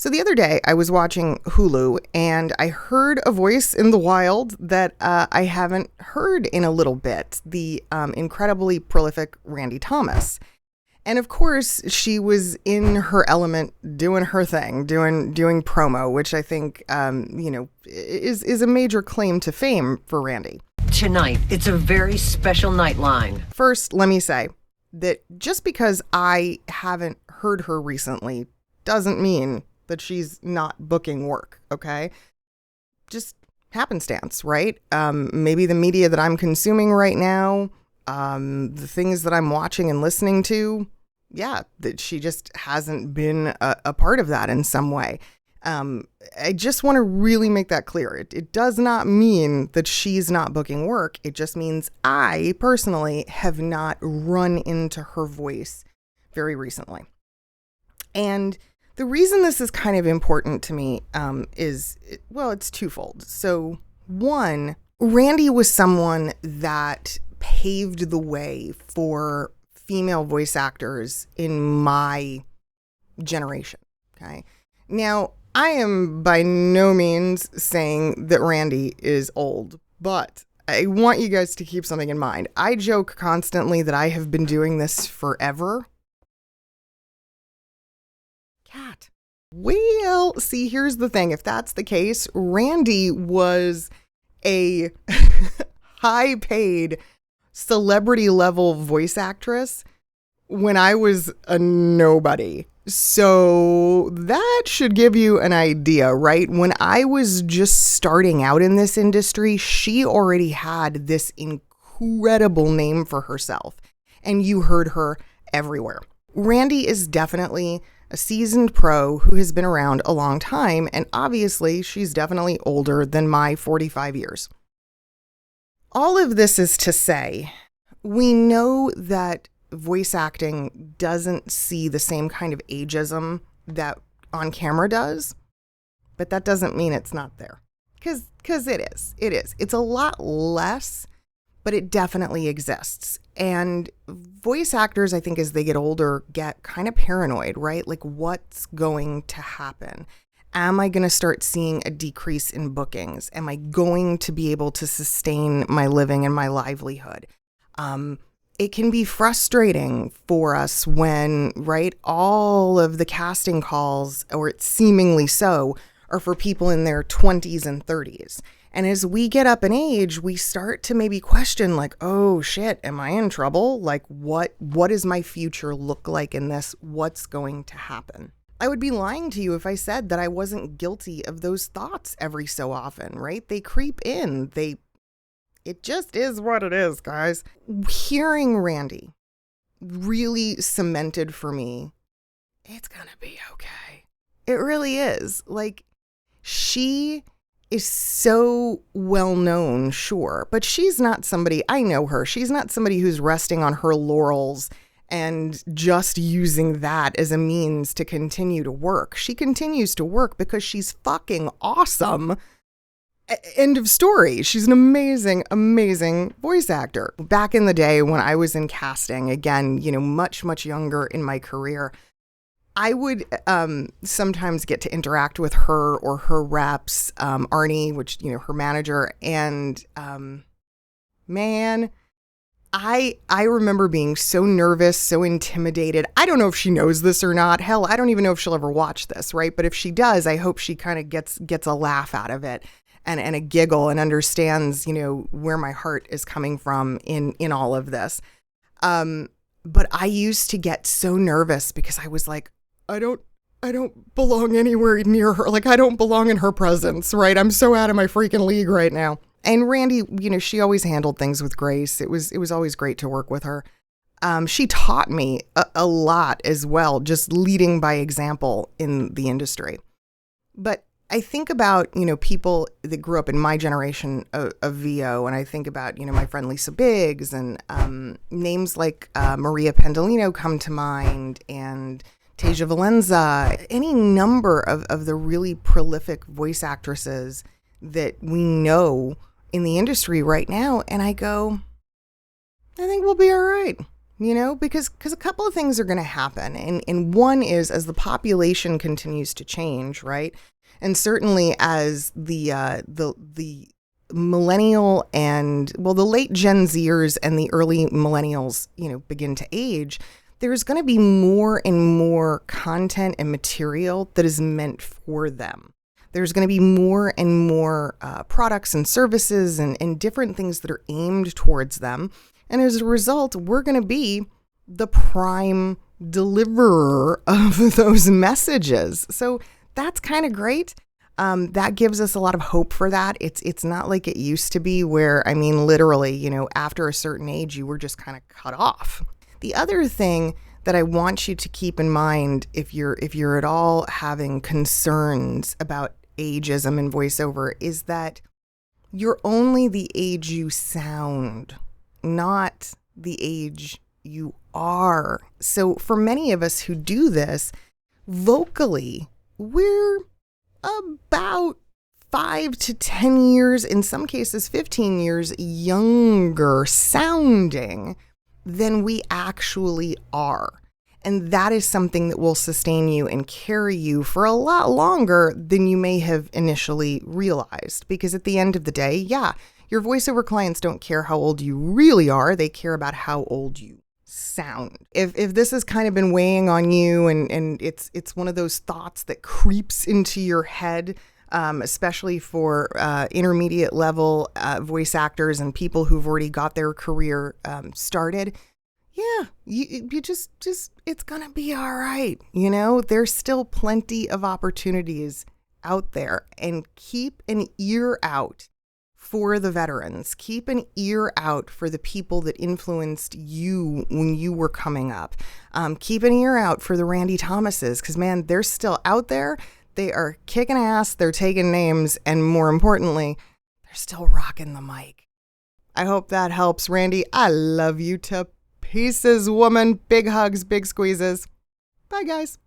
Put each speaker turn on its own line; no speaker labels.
So the other day I was watching Hulu and I heard a voice in the wild that I haven't heard in a little bit, the incredibly prolific Randy Thomas. And of course, she was in her element, doing her thing, doing promo, which I think, is a major claim to fame for Randy.
Tonight, it's a very special nightline.
First, let me say that just because I haven't heard her recently doesn't mean that she's not booking work, okay? Just happenstance, right? Maybe the media that I'm consuming right now, the things that I'm watching and listening to, yeah, that she just hasn't been a part of that in some way. I just want to really make that clear. It does not mean that she's not booking work. It just means I personally have not run into her voice very recently. And the reason this is kind of important to me it's twofold. So one, Randy was someone that paved the way for female voice actors in my generation. Okay. Now, I am by no means saying that Randy is old, but I want you guys to keep something in mind. I joke constantly that I have been doing this forever. Cat. Well, see, here's the thing. If that's the case, Randy was a high-paid celebrity level voice actress when I was a nobody. So that should give you an idea, right? When I was just starting out in this industry, she already had this incredible name for herself, and you heard her everywhere. Randy is definitely a seasoned pro who has been around a long time, and obviously she's definitely older than my 45 years. All of this is to say, we know that voice acting doesn't see the same kind of ageism that on camera does, but that doesn't mean it's not there. Because it is. It's a lot less, but it definitely exists. And voice actors, I think, as they get older, get kind of paranoid, right? Like, what's going to happen? Am I going to start seeing a decrease in bookings? Am I going to be able to sustain my living and my livelihood? It can be frustrating for us when, right, all of the casting calls, or it's seemingly so, are for people in their 20s and 30s. And as we get up in age, we start to maybe question, like, oh shit, am I in trouble? Like, what does my future look like in this? What's going to happen? I would be lying to you if I said that I wasn't guilty of those thoughts every so often, right? They creep in. It just is what it is, guys. Hearing Randy really cemented for me, it's gonna be okay. It really is. Like, she is so well known, sure, but she's not somebody, I know her, she's not somebody who's resting on her laurels and just using that as a means to continue to work. She continues to work because she's fucking awesome. End of story. She's an amazing, amazing voice actor. Back in the day when I was in casting, again, much, much younger in my career, I would sometimes get to interact with her or her reps, Arnie, which, her manager. And man, I remember being so nervous, so intimidated. I don't know if she knows this or not. Hell, I don't even know if she'll ever watch this, right? But if she does, I hope she kind of gets a laugh out of it and a giggle and understands, where my heart is coming from in all of this. But I used to get so nervous because I was like, I don't belong anywhere near her. Like, I don't belong in her presence, right? I'm so out of my freaking league right now. And Randy, she always handled things with grace. It was always great to work with her. She taught me a lot as well, just leading by example in the industry. But I think about, people that grew up in my generation of VO, and I think about, my friend Lisa Biggs, and names like Maria Pendolino come to mind, and Tasia Valenza, any number of the really prolific voice actresses that we know in the industry right now. And I go, I think we'll be all right. because a couple of things are going to happen. And one is, as the population continues to change, right? And certainly as the millennial and, well, the late Gen Zers and the early millennials, begin to age, there's going to be more and more content and material that is meant for them. There's going to be more and more products and services and different things that are aimed towards them. And as a result, we're going to be the prime deliverer of those messages. So that's kind of great. That gives us a lot of hope for that. It's not like it used to be where, literally, after a certain age, you were just kind of cut off. The other thing that I want you to keep in mind, if you're at all having concerns about ageism in voiceover, is that you're only the age you sound, not the age you are. So for many of us who do this, vocally, we're about 5 to 10 years, in some cases 15 years younger sounding than we actually are. And that is something that will sustain you and carry you for a lot longer than you may have initially realized. Because at the end of the day, your voiceover clients don't care how old you really are. They care about how old you sound. If this has kind of been weighing on you and it's one of those thoughts that creeps into your head, especially for intermediate level voice actors and people who've already got their career started, you just it's gonna be all right. There's still plenty of opportunities out there, and keep an ear out for the veterans. Keep an ear out for the people that influenced you when you were coming up. Keep an ear out for the Randy Thomases, because man, they're still out there. They are kicking ass, they're taking names, and more importantly, they're still rocking the mic. I hope that helps, Randy. I love you to pieces, woman. Big hugs, big squeezes. Bye, guys.